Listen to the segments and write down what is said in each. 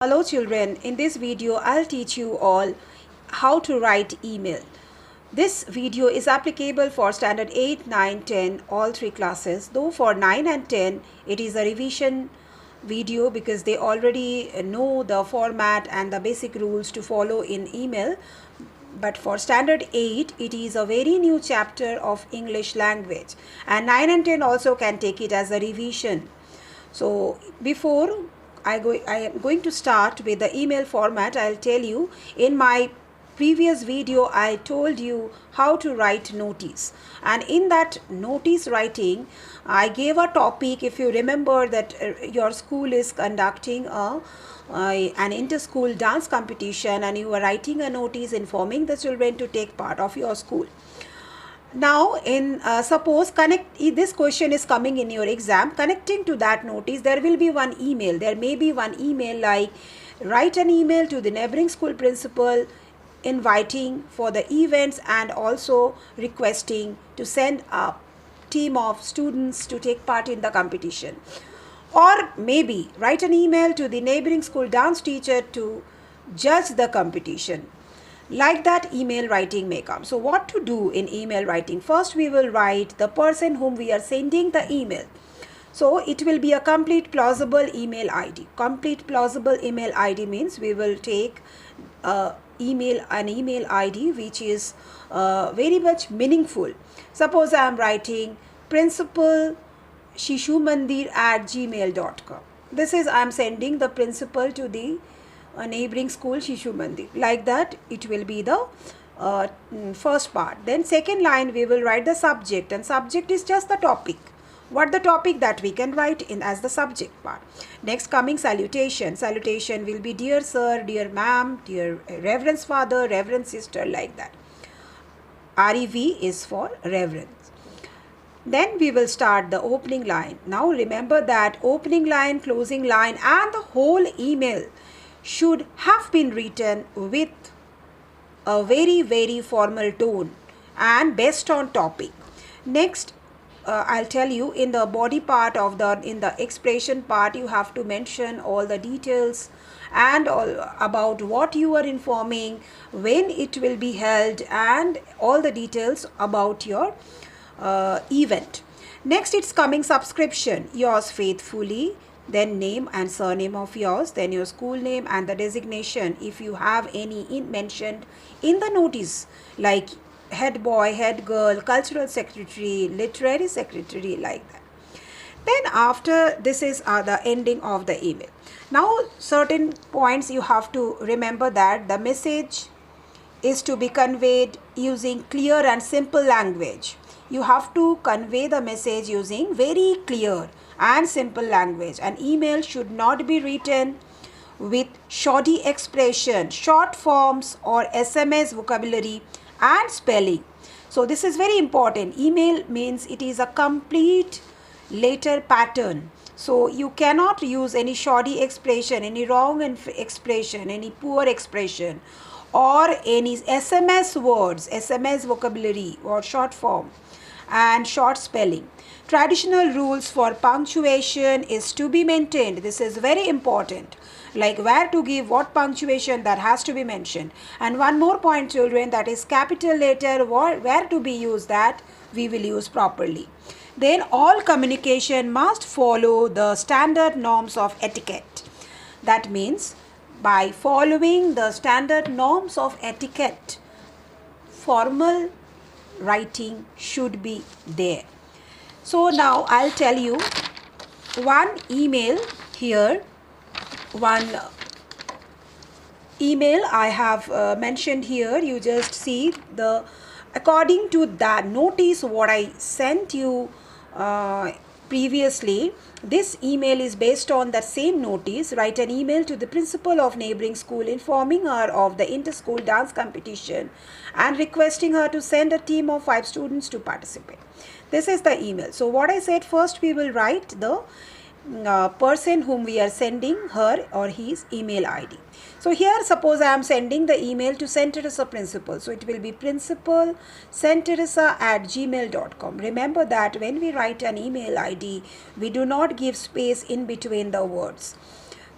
Hello children, in this video I'll teach you all how to write email. This video is applicable for standard 8, 9, 10, all three classes. Though for 9 and 10 it is a revision video because they already know the format and the basic rules to follow in email. But for standard 8 it is a very new chapter of English language, and 9 and 10 also can take it as a revision. So before I am going to start with the email format. I'll tell you, in my previous video I told you how to write notice, and in that notice writing I gave a topic. If you remember that your school is conducting an inter-school dance competition and you were writing a notice informing the children to take part of your school. Now in suppose this question is coming in your exam. Connecting to that notice there will be one email. There may be one email like write an email to the neighboring school principal inviting for the events and also requesting to send a team of students to take part in the competition. Or maybe write an email to the neighboring school dance teacher to judge the competition. Like that email writing may come. So what to do in email writing? First we will write the person whom we are sending the email. So it will be a complete plausible email ID. Complete plausible email ID means we will take an email ID which is very much meaningful. Suppose I am writing principal shishumandir@gmail.com. This is I am sending the principal to the neighboring school Shishu Mandir. Like that it will be the first part. Then second line we will write the subject, and subject is just the topic. What the topic that we can write in as the subject part. Next coming salutation. Salutation will be dear sir, dear ma'am, dear reverend's father, reverend sister, like that. REV is for reverence. Then we will start the opening line. Now remember that opening line, closing line and the whole email should have been written with a very formal tone and based on topic. Next I'll tell you, in the body part of in the expression part you have to mention all the details and all about what you are informing, when it will be held, and all the details about your event. Next it's coming subscription. Yours faithfully, then name and surname of yours, then your school name and the designation if you have any mentioned in the notice, like head boy, head girl, cultural secretary, literary secretary, like that. Then after this is the ending of the email. Now certain points you have to remember, that the message is to be conveyed using clear and simple language. You have to convey the message using very clear and simple language. An email should not be written with shoddy expression, short forms or SMS vocabulary and spelling. So this is very important. Email means it is a complete letter pattern. So you cannot use any shoddy expression, any wrong expression, any poor expression, or any SMS words, SMS vocabulary or short form and short spelling. Traditional rules for punctuation is to be maintained. This is very important. Like where to give what punctuation, that has to be mentioned. And one more point children, that is capital letter, where to be used, that we will use properly. Then all communication must follow the standard norms of etiquette. That means by following the standard norms of etiquette, formal writing should be there. So now I'll tell you one email here. One email I have mentioned here. You just see the according to that notice what I sent you previously. This email is based on that same notice. Write an email to the principal of neighboring school informing her of the inter-school dance competition and requesting her to send a team of 5 students to participate. This is the email. So what I said, first we will write the person whom we are sending her or his email ID. So here suppose I am sending the email to St. Teresa principal. So it will be principal stteresa@gmail.com. Remember that when we write an email ID, we do not give space in between the words.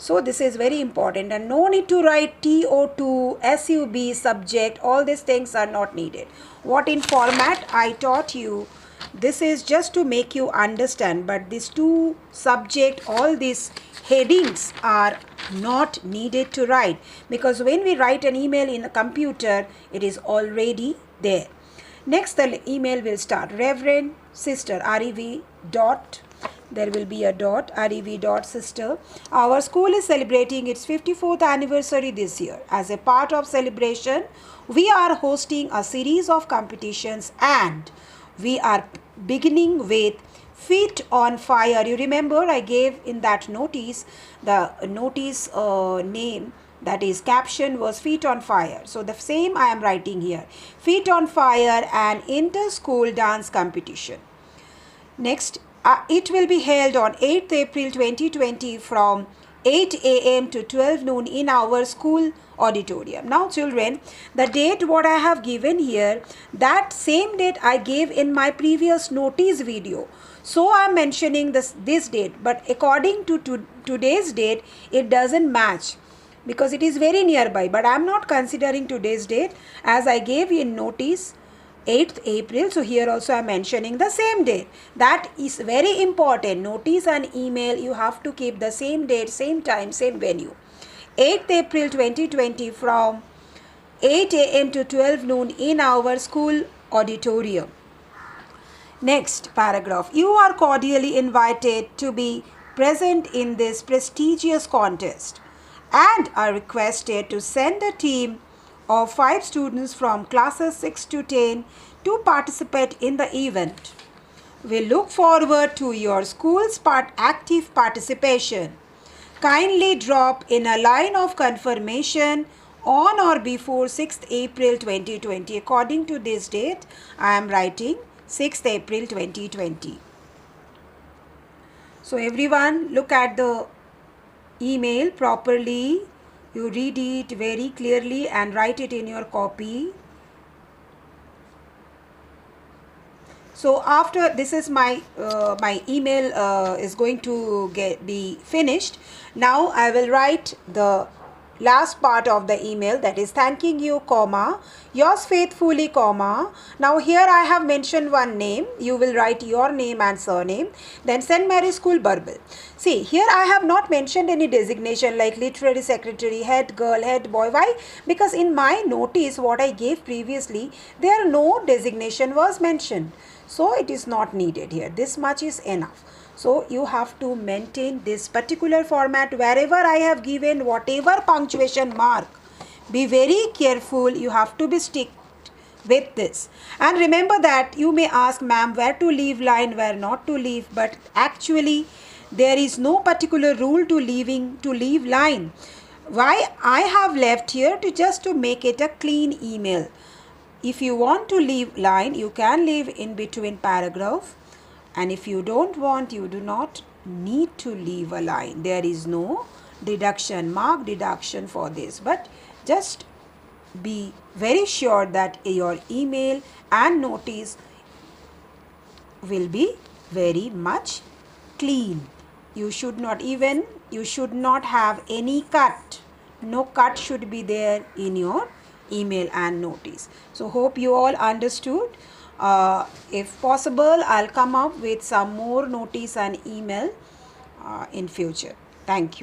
So this is very important, and no need to write TO2, SUB, subject. All these things are not needed. What in format I taught you, this is just to make you understand, but these two subject, all these headings are not needed to write, because when we write an email in a computer, it is already there. Next, the email will start Reverend Sister REV dot, there will be a dot, REV dot sister. Our school is celebrating its 54th anniversary this year. As a part of celebration, we are hosting a series of competitions, and we are beginning with Feet on Fire. You remember I gave in that notice, the notice name, that is caption was Feet on Fire. So the same I am writing here. Feet on Fire, an inter-school dance competition. Next, it will be held on 8th April 2020 from 8 a.m. to 12 noon in our school auditorium. Now children, the date what I have given here, that same date I gave in my previous notice video. So I am mentioning this date, but according to today's date, it doesn't match because it is very nearby. But I am not considering today's date, as I gave in notice 8th April. So here also I am mentioning the same date. That is very important. Notice and email, you have to keep the same date, same time, same venue. 8th April 2020 from 8 a.m. to 12 noon in our school auditorium. Next paragraph. You are cordially invited to be present in this prestigious contest and are requested to send a team of 5 students from classes 6 to 10 to participate in the event. We look forward to your school's active participation. Kindly drop in a line of confirmation on or before 6th April 2020. According to this date, I am writing 6th April 2020. So everyone, look at the email properly. You read it very clearly and write it in your copy. So after this is my email is going to be finished. Now I will write the last part of the email, that is thanking you, comma, yours faithfully, comma. Now here I have mentioned one name. You will write your name and surname. Then St. Mary School, Burble. See, here I have not mentioned any designation like literary secretary, head girl, head boy. Why? Because in my notice what I gave previously, there no designation was mentioned. So it is not needed here. This much is enough. So you have to maintain this particular format wherever I have given whatever punctuation mark. Be very careful. You have to be strict with this. And remember that you may ask, ma'am, where to leave line, where not to leave. But actually there is no particular rule to leave line. Why I have left here to make it a clean email. If you want to leave line, you can leave in between paragraph. And if you don't want, you do not need to leave a line. There is no mark deduction for this. But just be very sure that your email and notice will be very much clean. You should not have any cut. No cut should be there in your email and notice. So hope you all understood. If possible, I'll come up with some more notice and email in future. Thank you.